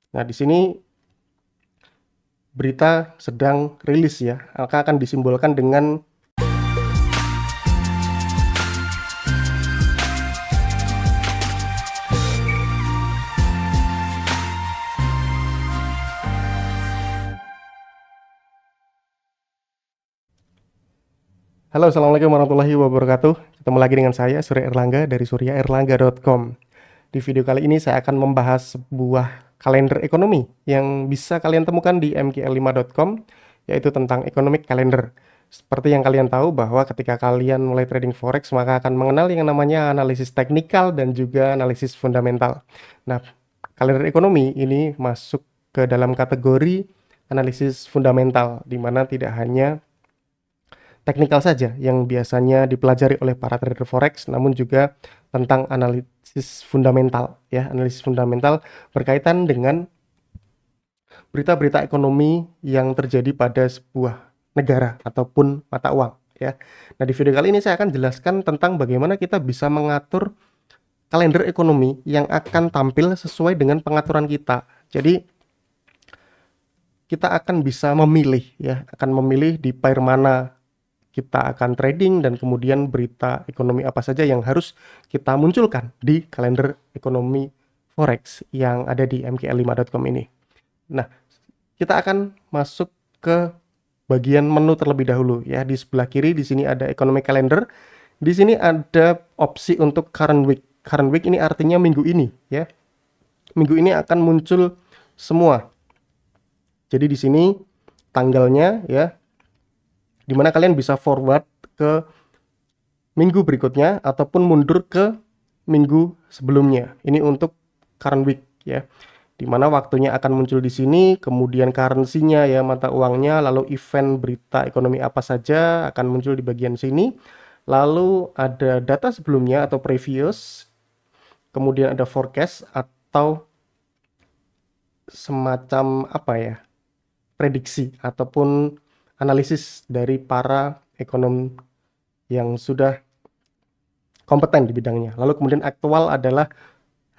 Nah, di sini berita sedang rilis ya, maka akan disimbolkan dengan Halo, Assalamualaikum warahmatullahi wabarakatuh. Ketemu lagi dengan saya, Surya Erlangga dari suryaerlangga.com. Di video kali ini saya akan membahas sebuah kalender ekonomi yang bisa kalian temukan di mgl5.com, yaitu tentang economic calendar. Seperti yang kalian tahu bahwa ketika kalian mulai trading forex, maka akan mengenal yang namanya analisis teknikal dan juga analisis fundamental. Nah, kalender ekonomi ini masuk ke dalam kategori analisis fundamental, di mana tidak hanya teknikal saja yang biasanya dipelajari oleh para trader forex, namun juga tentang analisis fundamental ya, analisis fundamental berkaitan dengan berita-berita ekonomi yang terjadi pada sebuah negara ataupun mata uang ya. Nah, di video kali ini saya akan jelaskan tentang bagaimana kita bisa mengatur kalender ekonomi yang akan tampil sesuai dengan pengaturan kita. Jadi kita akan bisa memilih ya, akan memilih di pair mana kita akan trading dan kemudian berita ekonomi apa saja yang harus kita munculkan di kalender ekonomi forex yang ada di mgl5.com ini. Nah, kita akan masuk ke bagian menu terlebih dahulu ya. Di sebelah kiri di sini ada economic calendar. Di sini ada opsi untuk current week. Current week ini artinya minggu ini ya. Minggu ini akan muncul semua. Jadi di sini tanggalnya ya, dimana kalian bisa forward ke minggu berikutnya ataupun mundur ke minggu sebelumnya. Ini untuk current week ya. Dimana waktunya akan muncul di sini, kemudian currency-nya ya, mata uangnya, lalu event berita ekonomi apa saja akan muncul di bagian sini. Lalu ada data sebelumnya atau previous, kemudian ada forecast atau semacam apa ya, prediksi ataupun analisis dari para ekonom yang sudah kompeten di bidangnya. Lalu kemudian aktual adalah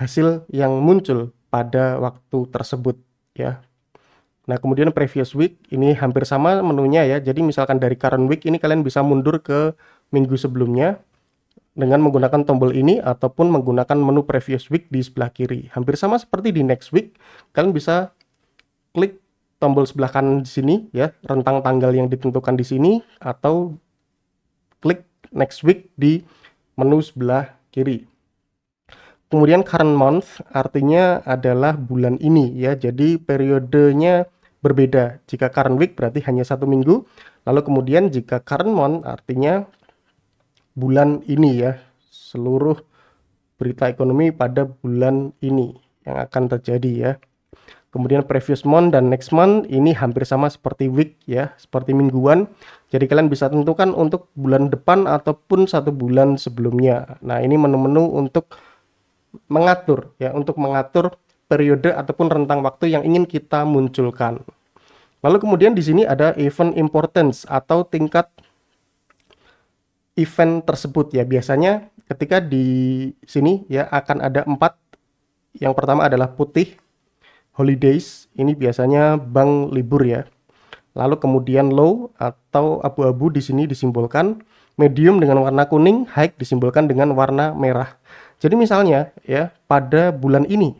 hasil yang muncul pada waktu tersebut ya. Nah, kemudian previous week ini hampir sama menunya ya. Jadi misalkan dari current week ini kalian bisa mundur ke minggu sebelumnya dengan menggunakan tombol ini ataupun menggunakan menu previous week di sebelah kiri. Hampir sama seperti di next week, kalian bisa klik tombol sebelah kanan di sini ya, rentang tanggal yang ditentukan di sini, atau klik next week di menu sebelah kiri. Kemudian current month artinya adalah bulan ini ya, jadi periodenya berbeda. Jika current week berarti hanya 1 minggu, lalu kemudian jika current month artinya bulan ini ya, seluruh berita ekonomi pada bulan ini yang akan terjadi ya. Kemudian previous month dan next month ini hampir sama seperti week ya, seperti mingguan. Jadi kalian bisa tentukan untuk bulan depan ataupun 1 bulan sebelumnya. Nah, ini menu-menu untuk mengatur ya, untuk mengatur periode ataupun rentang waktu yang ingin kita munculkan. Lalu kemudian di sini ada event importance atau tingkat event tersebut ya. Biasanya ketika di sini ya akan ada 4. Yang pertama adalah putih, holidays, ini biasanya bank libur ya. Lalu kemudian low atau abu-abu di sini disimbolkan, medium dengan warna kuning, high disimbolkan dengan warna merah. Jadi misalnya ya, pada bulan ini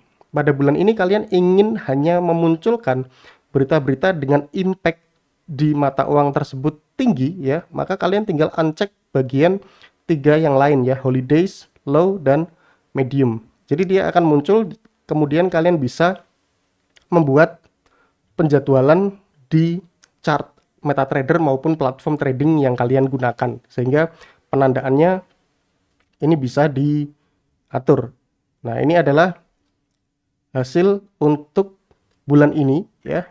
kalian ingin hanya memunculkan berita-berita dengan impact di mata uang tersebut tinggi ya, maka kalian tinggal uncheck bagian 3 yang lain ya, holidays, low dan medium. Jadi dia akan muncul, kemudian kalian bisa membuat penjadwalan di chart MetaTrader maupun platform trading yang kalian gunakan, sehingga penandaannya ini bisa diatur. Nah, ini adalah hasil untuk bulan ini ya.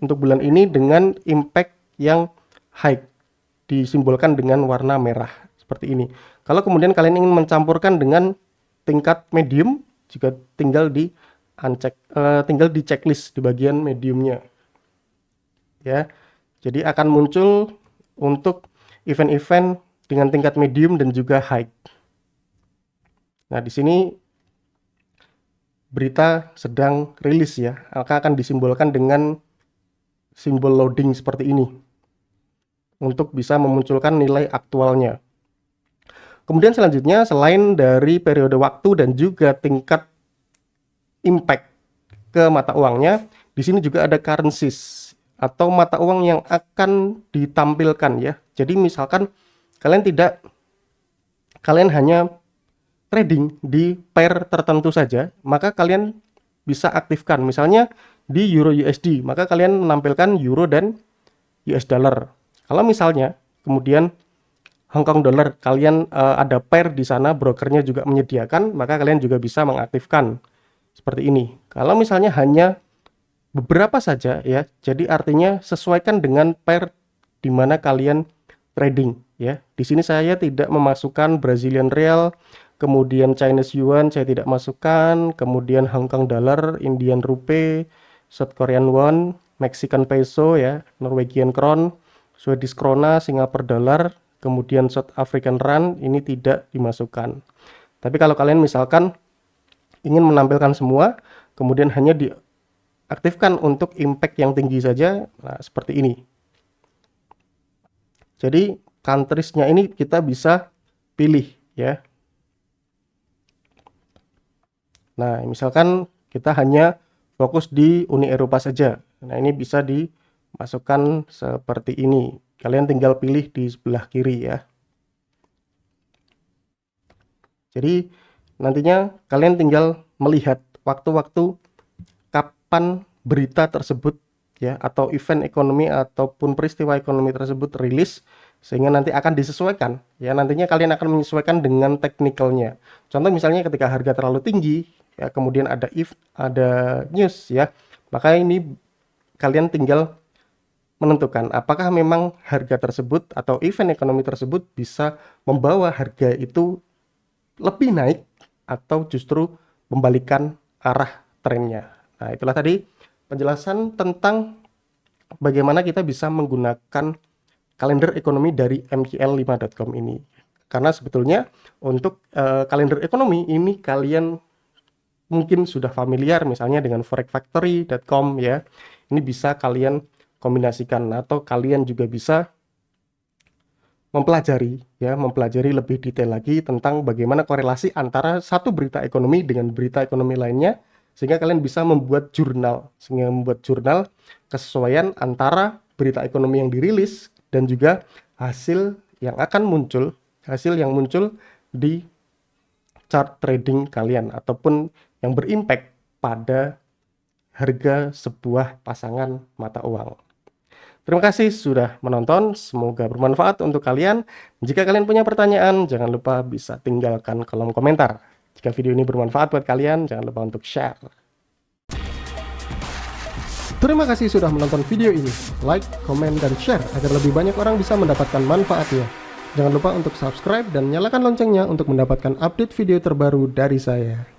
Untuk bulan ini dengan impact yang high disimbolkan dengan warna merah seperti ini. Kalau kemudian kalian ingin mencampurkan dengan tingkat medium, juga tinggal di uncheck, tinggal di checklist di bagian mediumnya ya. Jadi akan muncul untuk event-event dengan tingkat medium dan juga high. Nah, di sini berita sedang rilis ya, maka akan disimbolkan dengan simbol loading seperti ini untuk bisa memunculkan nilai aktualnya. Kemudian selanjutnya, selain dari periode waktu dan juga tingkat impact ke mata uangnya, di sini juga ada currencies atau mata uang yang akan ditampilkan ya. Jadi misalkan kalian hanya trading di pair tertentu saja, maka kalian bisa aktifkan misalnya di Euro USD, maka kalian menampilkan Euro dan US dollar. Kalau misalnya kemudian Hong Kong dollar, kalian ada pair di sana, brokernya juga menyediakan, maka kalian juga bisa mengaktifkan seperti ini. Kalau misalnya hanya beberapa saja ya, jadi artinya sesuaikan dengan pair di mana kalian trading ya. Di sini saya tidak memasukkan Brazilian real, kemudian Chinese yuan saya tidak masukkan, kemudian Hong Kong dollar, Indian rupee, South Korean won, Mexican peso ya, Norwegian krone, Swedish krona, Singapore dollar, kemudian South African rand ini tidak dimasukkan. Tapi kalau kalian misalkan ingin menampilkan semua, kemudian hanya diaktifkan untuk impact yang tinggi saja, nah seperti ini. Jadi countries-nya ini kita bisa pilih ya. Nah, misalkan kita hanya fokus di Uni Eropa saja. Nah, ini bisa dimasukkan seperti ini. Kalian tinggal pilih di sebelah kiri ya. Jadi nantinya kalian tinggal melihat waktu-waktu kapan berita tersebut ya, atau event ekonomi ataupun peristiwa ekonomi tersebut rilis, sehingga nanti akan disesuaikan ya. Nantinya kalian akan menyesuaikan dengan teknikalnya. Contoh misalnya ketika harga terlalu tinggi ya, kemudian ada news ya, maka ini kalian tinggal menentukan apakah memang harga tersebut atau event ekonomi tersebut bisa membawa harga itu lebih naik atau justru membalikan arah trennya. Nah, itulah tadi penjelasan tentang bagaimana kita bisa menggunakan kalender ekonomi dari mkl5.com ini. Karena sebetulnya untuk kalender ekonomi ini kalian mungkin sudah familiar misalnya dengan forexfactory.com ya. Ini bisa kalian kombinasikan, atau kalian juga bisa mempelajari lebih detail lagi tentang bagaimana korelasi antara satu berita ekonomi dengan berita ekonomi lainnya, sehingga kalian bisa membuat jurnal kesesuaian antara berita ekonomi yang dirilis dan juga hasil yang muncul di chart trading kalian ataupun yang berimpact pada harga sebuah pasangan mata uang. Terima kasih sudah menonton, semoga bermanfaat untuk kalian. Jika kalian punya pertanyaan, jangan lupa bisa tinggalkan kolom komentar. Jika video ini bermanfaat buat kalian, jangan lupa untuk share. Terima kasih sudah menonton video ini. Like, komen, dan share agar lebih banyak orang bisa mendapatkan manfaatnya. Jangan lupa untuk subscribe dan nyalakan loncengnya untuk mendapatkan update video terbaru dari saya.